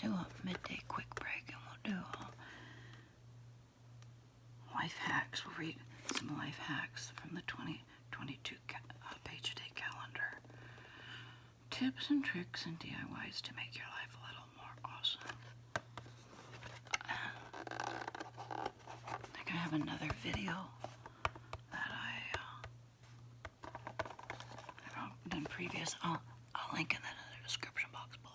do a midday quick break and we'll do life hacks. We'll read some life hacks from the 2022 page-a-day calendar. Tips and tricks and DIYs to make your life a little more awesome. I think I have another video that I've done previous. I'll link in the description box below.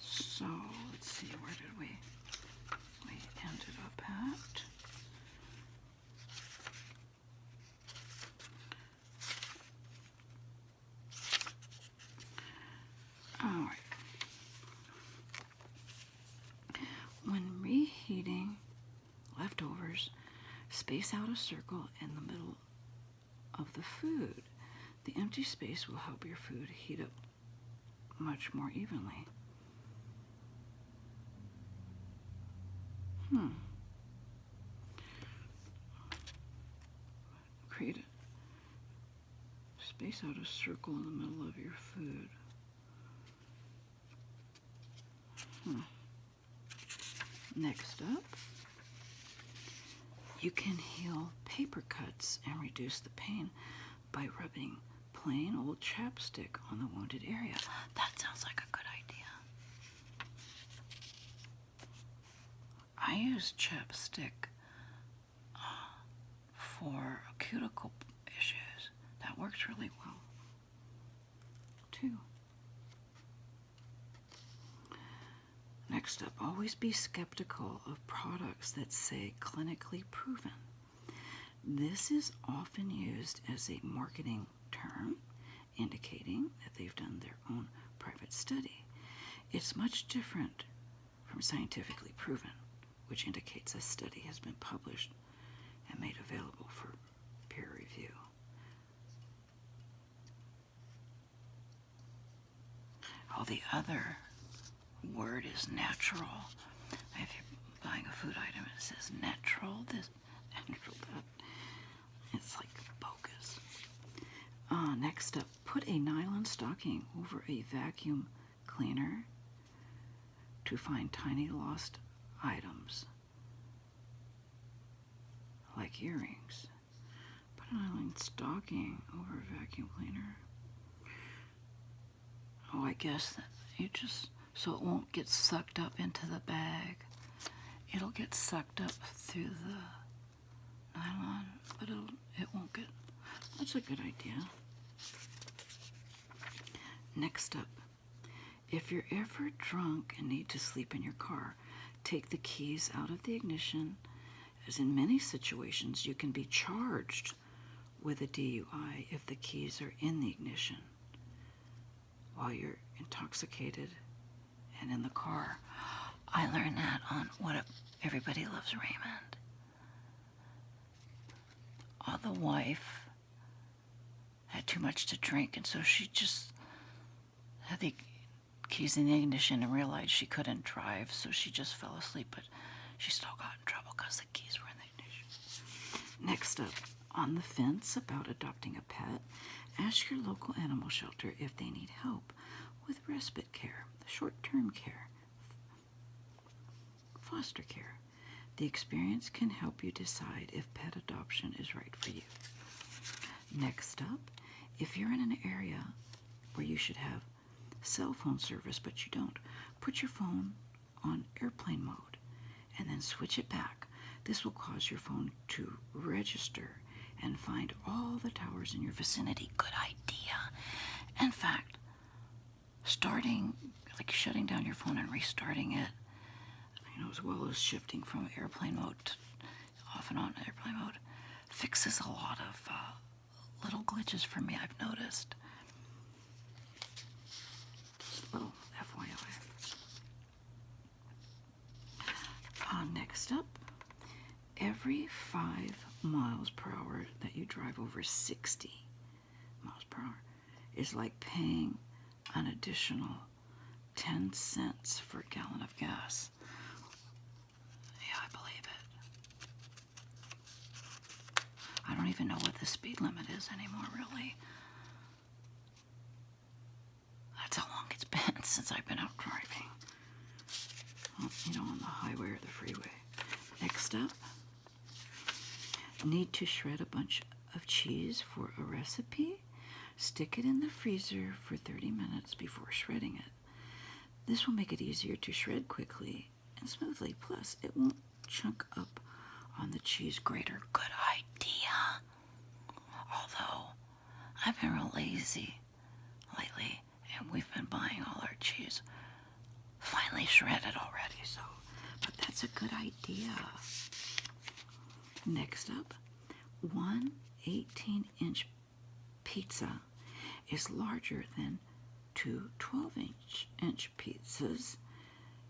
So let's see, where did we ended up at? All right. When reheating leftovers, space out a circle in the middle of the food. The empty space will help your food heat up much more evenly. Create space out a circle in the middle of your food. Next up, you can heal paper cuts and reduce the pain by rubbing plain old chapstick on the wounded area. That sounds like a good idea. I use chapstick for cuticle issues. That works really well, too. Next up, always be skeptical of products that say clinically proven. This is often used as a marketing term, indicating that they've done their own private study. It's much different from scientifically proven, which indicates a study has been published and made available for peer review. Oh, the other word is natural. If you're buying a food item, it says natural this, natural that. It's like bogus. Next up, put a nylon stocking over a vacuum cleaner to find tiny lost items, like earrings. Put a nylon stocking over a vacuum cleaner. Oh, I guess that you just, so it won't get sucked up into the bag. It'll get sucked up through the nylon, but it won't get, that's a good idea. Next up, if you're ever drunk and need to sleep in your car, take the keys out of the ignition, as in many situations you can be charged with a DUI if the keys are in the ignition while you're intoxicated and in the car. I learned that on What If Everybody Loves Raymond. The wife had too much to drink, and so she just had the keys in the ignition and realized she couldn't drive, so she just fell asleep, but she still got in trouble because the keys were in the ignition. Next up, on the fence about adopting a pet, ask your local animal shelter if they need help with respite care, short-term care, foster care. The experience can help you decide if pet adoption is right for you. Next up, if you're in an area where you should have cell phone service but you don't, put your phone on airplane mode and then switch it back. This will cause your phone to register and find all the towers in your vicinity. Good idea. In fact, shutting down your phone and restarting it, as well as shifting from airplane mode to off and on airplane mode, fixes a lot of little glitches for me, I've noticed. Just a little FYI. Next up, every 5 miles per hour that you drive over 60 miles per hour is like paying an additional 10 cents for a gallon of gas. Yeah, I believe I don't even know what the speed limit is anymore, really. That's how long it's been since I've been out driving. Well, you know, on the highway or the freeway. Next up, need to shred a bunch of cheese for a recipe? Stick it in the freezer for 30 minutes before shredding it. This will make it easier to shred quickly and smoothly. Plus, it won't chunk up on the cheese grater. Good idea. Although, I've been real lazy lately, and we've been buying all our cheese finally shredded already, so, but that's a good idea. Next up, one 18-inch pizza is larger than two 12-inch pizzas.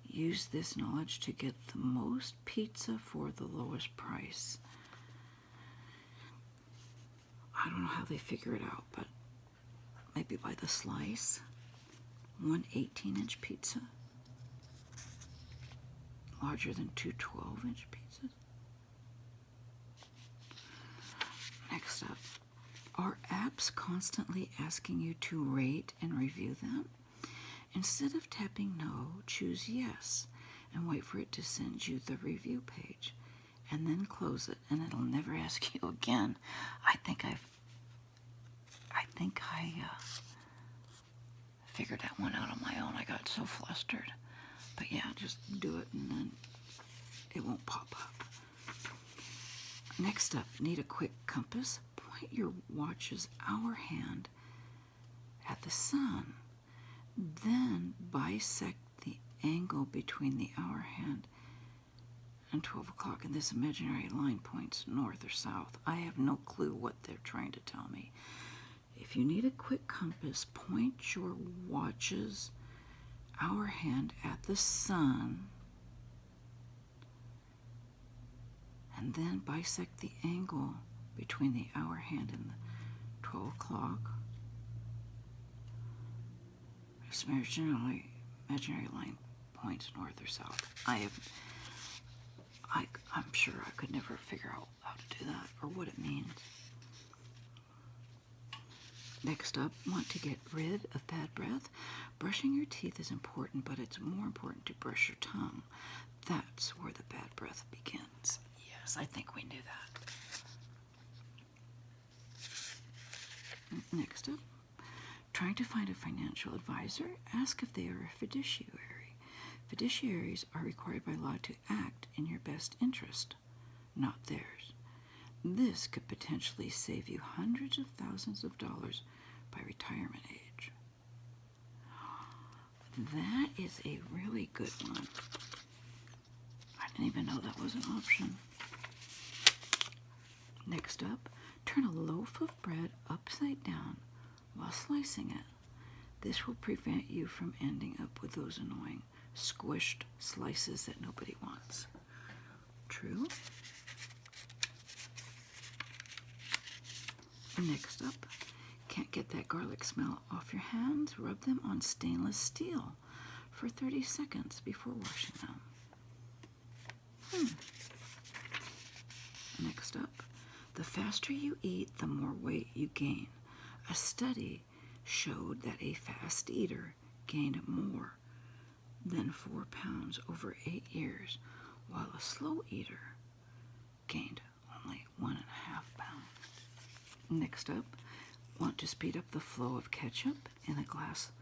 Use this knowledge to get the most pizza for the lowest price. I don't know how they figure it out, but maybe by the slice. One 18-inch pizza larger than two 12-inch pizzas. Next up, are apps constantly asking you to rate and review them? Instead of tapping no, choose yes and wait for it to send you the review page, and then close it, and it'll never ask you again. I think I figured that one out on my own. I got so flustered. But yeah, just do it and then it won't pop up. Next up, need a quick compass? Point your watch's hour hand at the sun. Then bisect the angle between the hour hand and 12 o'clock, and this imaginary line points north or south. I have no clue what they're trying to tell me. If you need a quick compass, point your watch's hour hand at the sun and then bisect the angle between the hour hand and the 12 o'clock. This imaginary line points north or south. I'm sure I could never figure out how to do that or what it means. Next up, want to get rid of bad breath? Brushing your teeth is important, but it's more important to brush your tongue. That's where the bad breath begins. Yes, I think we knew that. Next up, trying to find a financial advisor? Ask if they are a fiduciary. Fiduciaries are required by law to act in your best interest, not theirs. This could potentially save you hundreds of thousands of dollars by retirement age. That is a really good one. I didn't even know that was an option. Next up, turn a loaf of bread upside down while slicing it. This will prevent you from ending up with those annoying squished slices that nobody wants. True? Next up, can't get that garlic smell off your hands? Rub them on stainless steel for 30 seconds before washing them. Next up, the faster you eat, the more weight you gain. A study showed that a fast eater gained more than 4 pounds over 8 years, while a slow eater gained only 1.5 pounds. Next up, want to speed up the flow of ketchup in a glass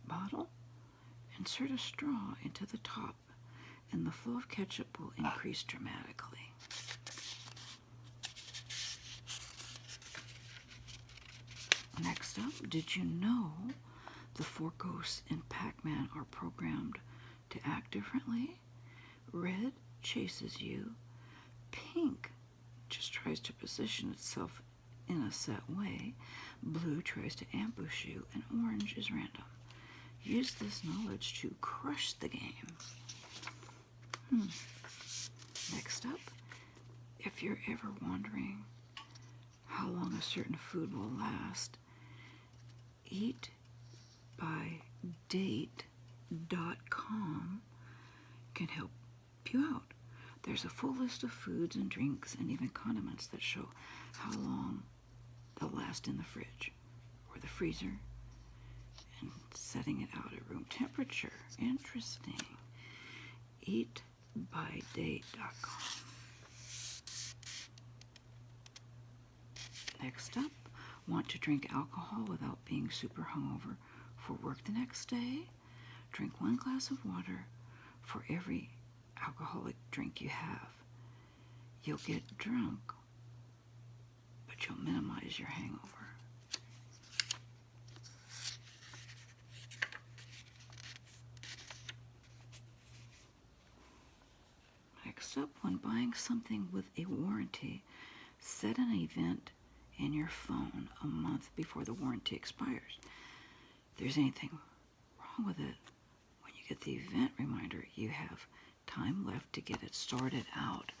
bottle? Insert a straw into the top, and the flow of ketchup will increase dramatically. Next up, did you know the 4 ghosts in Pacman are programmed to act differently? Red chases you, pink just tries to position itself in a set way, blue tries to ambush you, and orange is random. Use this knowledge to crush the game. Next up, if you're ever wondering how long a certain food will last, eatbydate.com can help you out. There's a full list of foods and drinks and even condiments that show how long they'll last in the fridge or the freezer, and setting it out at room temperature. Interesting. Eatbydate.com. Next up, want to drink alcohol without being super hungover for work the next day? Drink 1 glass of water for every alcoholic drink you have. You'll get drunk, but you'll minimize your hangover. Next up, when buying something with a warranty, set an event in your phone a month before the warranty expires. If there's anything wrong with it, when you get the event reminder, you have time left to get it sorted out.